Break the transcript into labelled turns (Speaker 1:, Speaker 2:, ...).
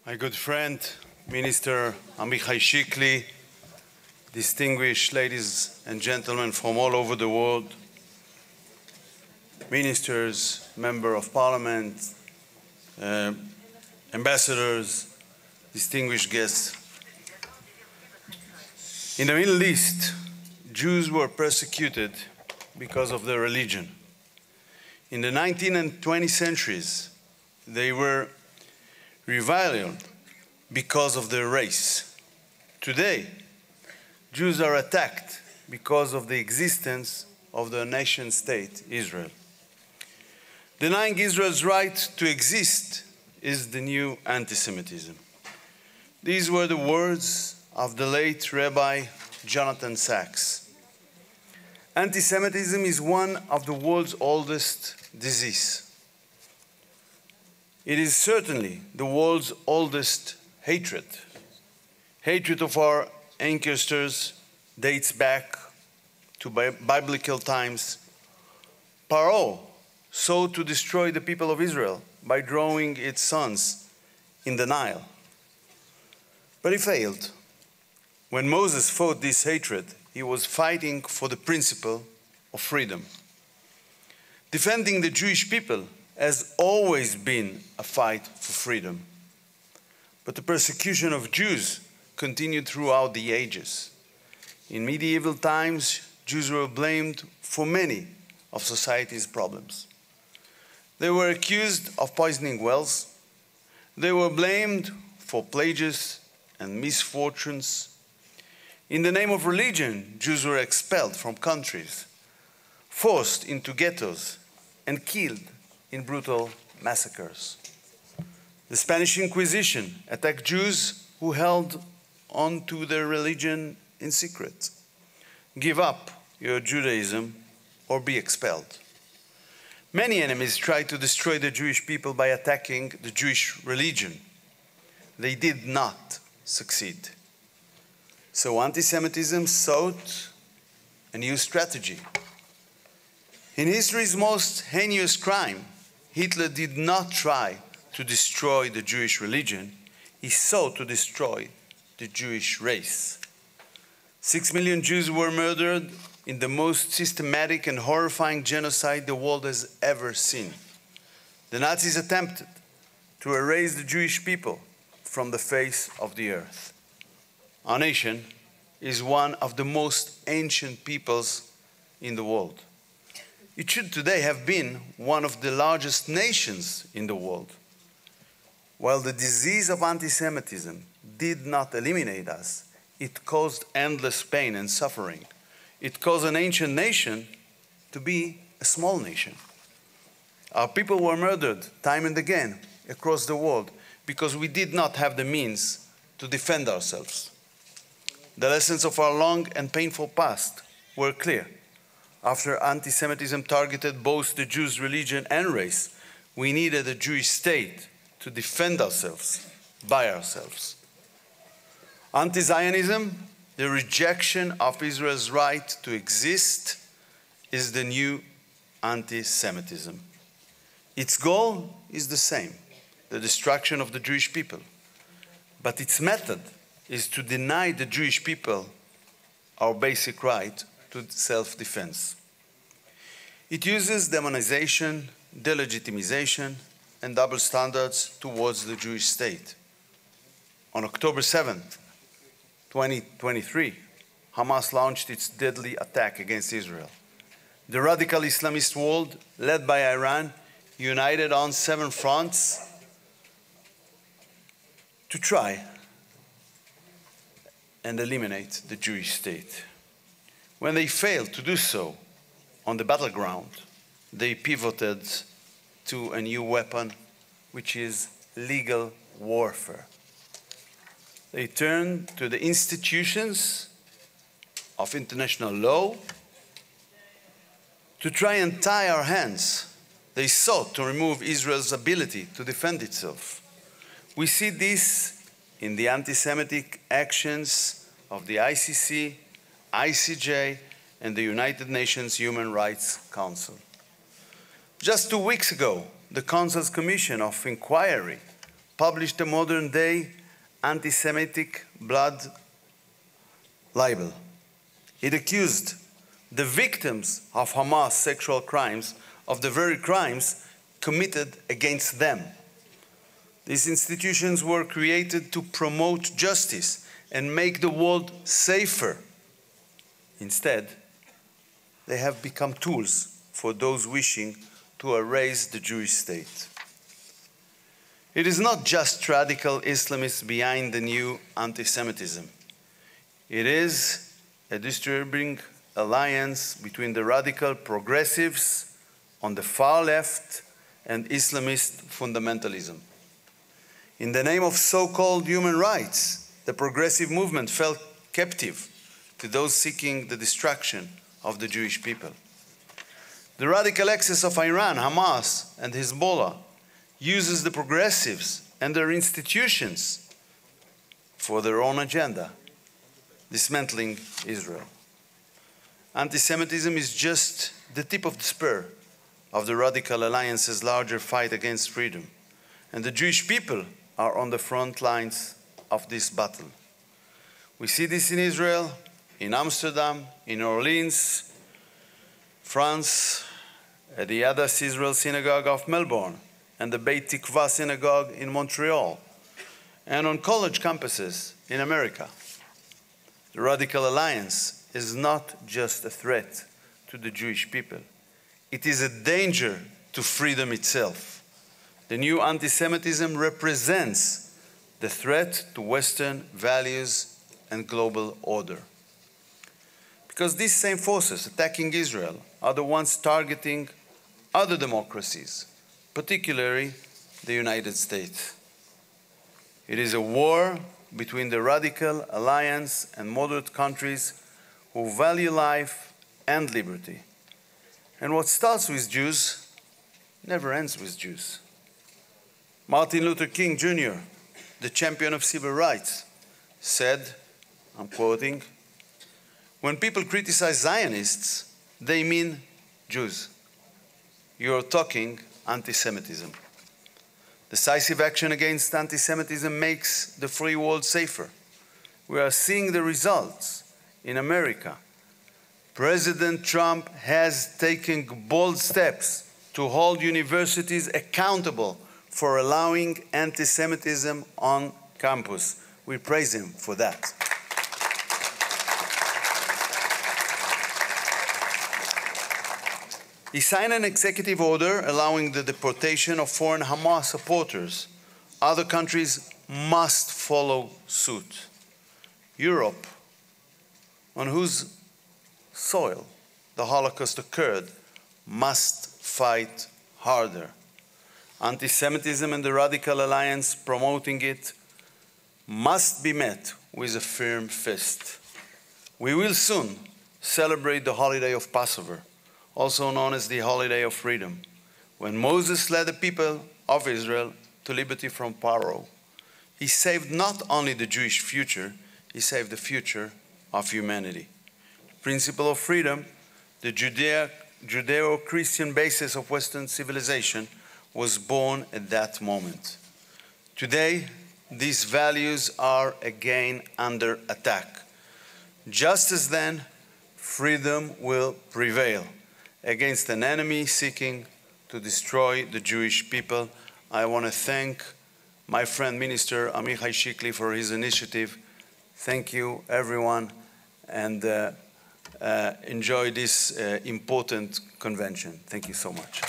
Speaker 1: My good friend, Minister Amichai Shikli, distinguished ladies and gentlemen from all over the world, ministers, members of parliament, ambassadors, distinguished guests. In the Middle East, Jews were persecuted because of their religion. In the 19th and 20th centuries, they were reviled because of their race. Today, Jews are attacked because of the existence of the nation state, Israel. Denying Israel's right to exist is the new anti-Semitism. These were the words of the late Rabbi Jonathan Sachs. Anti-Semitism is one of the world's oldest diseases. It is certainly the world's oldest hatred. Hatred of our ancestors dates back to biblical times. Paro sought to destroy the people of Israel by drowning its sons in the Nile. But he failed. When Moses fought this hatred, he was fighting for the principle of freedom. Defending the Jewish people has always been a fight for freedom. But the persecution of Jews continued throughout the ages. In medieval times, Jews were blamed for many of society's problems. They were accused of poisoning wells. They were blamed for plagues and misfortunes. In the name of religion, Jews were expelled from countries, forced into ghettos, and killed in brutal massacres. The Spanish Inquisition attacked Jews who held on to their religion in secret. Give up your Judaism or be expelled. Many enemies tried to destroy the Jewish people by attacking the Jewish religion. They did not succeed. So anti-Semitism sought a new strategy. In history's most heinous crime, Hitler did not try to destroy the Jewish religion. He sought to destroy the Jewish race. 6 million Jews were murdered in the most systematic and horrifying genocide the world has ever seen. The Nazis attempted to erase the Jewish people from the face of the earth. Our nation is one of the most ancient peoples in the world. It should today have been one of the largest nations in the world. While the disease of anti-Semitism did not eliminate us, it caused endless pain and suffering. It caused an ancient nation to be a small nation. Our people were murdered time and again across the world because we did not have the means to defend ourselves. The lessons of our long and painful past were clear. After anti-Semitism targeted both the Jews' religion and race, we needed a Jewish state to defend ourselves by ourselves. Anti-Zionism, the rejection of Israel's right to exist, is the new anti-Semitism. Its goal is the same, the destruction of the Jewish people. But its method is to deny the Jewish people our basic right to self-defense. It uses demonization, delegitimization, and double standards towards the Jewish state. On October 7th, 2023, Hamas launched its deadly attack against Israel. The radical Islamist world, led by Iran, united on 7 fronts to try and eliminate the Jewish state. When they failed to do so on the battleground, they pivoted to a new weapon, which is legal warfare. They turned to the institutions of international law to try and tie our hands. They sought to remove Israel's ability to defend itself. We see this in the anti-Semitic actions of the ICC, ICJ, and the United Nations Human Rights Council. Just 2 weeks ago, the Council's Commission of Inquiry published a modern-day anti-Semitic blood libel. It accused the victims of Hamas sexual crimes of the very crimes committed against them. These institutions were created to promote justice and make the world safer. Instead, they have become tools for those wishing to erase the Jewish state. It is not just radical Islamists behind the new anti-Semitism. It is a disturbing alliance between the radical progressives on the far left and Islamist fundamentalism. In the name of so-called human rights, the progressive movement fell captive to those seeking the destruction of the Jewish people. The radical axis of Iran, Hamas, and Hezbollah uses the progressives and their institutions for their own agenda, dismantling Israel. Anti-Semitism is just the tip of the spear of the radical alliance's larger fight against freedom, and the Jewish people are on the front lines of this battle. We see this in Israel, in Amsterdam, in Orleans, France, at the Adas Israel Synagogue of Melbourne, and the Beit Tikva Synagogue in Montreal, and on college campuses in America. The Radical Alliance is not just a threat to the Jewish people. It is a danger to freedom itself. The new anti-Semitism represents the threat to Western values and global order. Because these same forces attacking Israel are the ones targeting other democracies, particularly the United States. It is a war between the radical alliance and moderate countries who value life and liberty. And what starts with Jews never ends with Jews. Martin Luther King Jr., the champion of civil rights, said, I'm quoting, "When people criticize Zionists, they mean Jews. You're talking anti-Semitism." Decisive action against anti-Semitism makes the free world safer. We are seeing the results in America. President Trump has taken bold steps to hold universities accountable for allowing anti-Semitism on campus. We praise him for that. He signed an executive order allowing the deportation of foreign Hamas supporters. Other countries must follow suit. Europe, on whose soil the Holocaust occurred, must fight harder. Anti-Semitism and the radical alliance promoting it must be met with a firm fist. We will soon celebrate the holiday of Passover, also known as the holiday of freedom, when Moses led the people of Israel to liberty from Pharaoh. He saved not only the Jewish future, he saved the future of humanity. The principle of freedom, the Judeo-Christian basis of Western civilization, was born at that moment. Today, these values are again under attack. Just as then, freedom will prevail against an enemy seeking to destroy the Jewish people. I want to thank my friend Minister Amichai Shikli for his initiative. Thank you, everyone, and enjoy this important convention. Thank you so much.